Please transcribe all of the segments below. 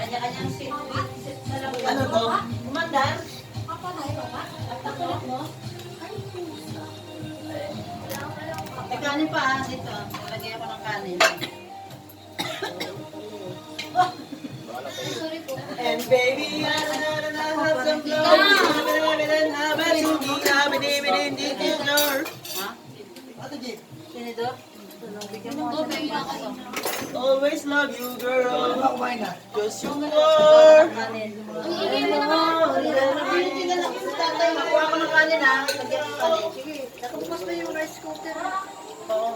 Kanya-kanyang sweet na lang. Ano to? Kumandar? Papanahin mo ba? At nakulit mo? Ay, pusa. May kanin pa dito. Nalagay ako ng kanin. Sorry po. And baby, have some flow. Ha? Ate G, Tinidor? Bigyan mo Oh, siya ng baby, ako kanin. always love you, girl. Kumain na. Cause you are. Kanin. Ang ingay mo naman. Tingnan lang sa tatay. Makuha ko ng kanin ha. Lagyan ko kanin. Sige. Natapos na yung rice cooker. Oo.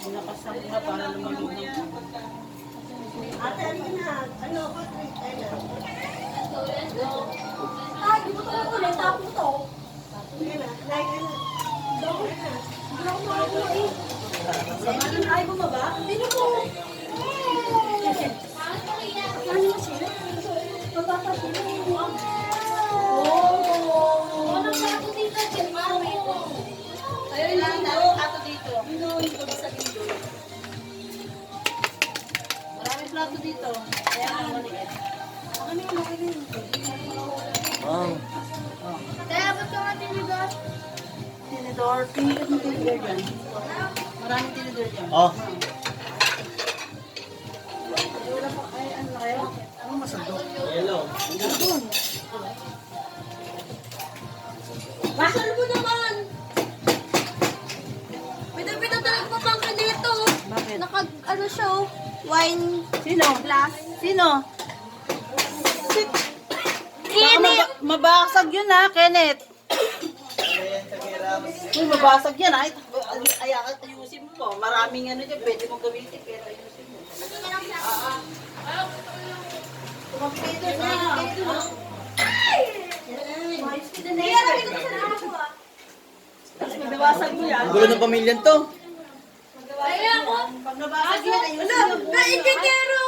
Nakasama nga para lumagod ng... Ate, ano na? Ano? Patrick, ano? Let's go. Ay, di mo ito ulit. Tapos to. Sige na. Like, ano? Dami na. Hindi ako makakuha eh. Ay, bumaba? Hindi na po. Ano na siya? Baba sila. Oh! Ano sa ako dito? Ayun lang. Daming plato dito. Maraming plato dito. Kaya ang maliit. Ano yung nakinig? Wow. Kaya ba't ka nga tinigas? Tinidor. Tinidor mo tinidor dyan. Maraming tinidor dyan. Oh. Wala pa. Ay, ano na kayo? Ano masandok? Yellow. Basal mo naman! Pinagpinadalag mo pang ka dito. Bakit? Ano siya oh? Wine Sino? glass. Sino? Kenneth! Mabasag yun ha, Kenneth. Uy, mabasag yan ha. Ayusin mo. Maraming ano dyan. Pwede mong gamitin. Pero ayusin mo. Tumapit dito na. Kaya nakita ko sa nakapo ah. Tapos mababasag mo yan. Ang gulo ng pamilyan to. Kaya ako. Pag nabasag yan, ayusin mo. Naikikero!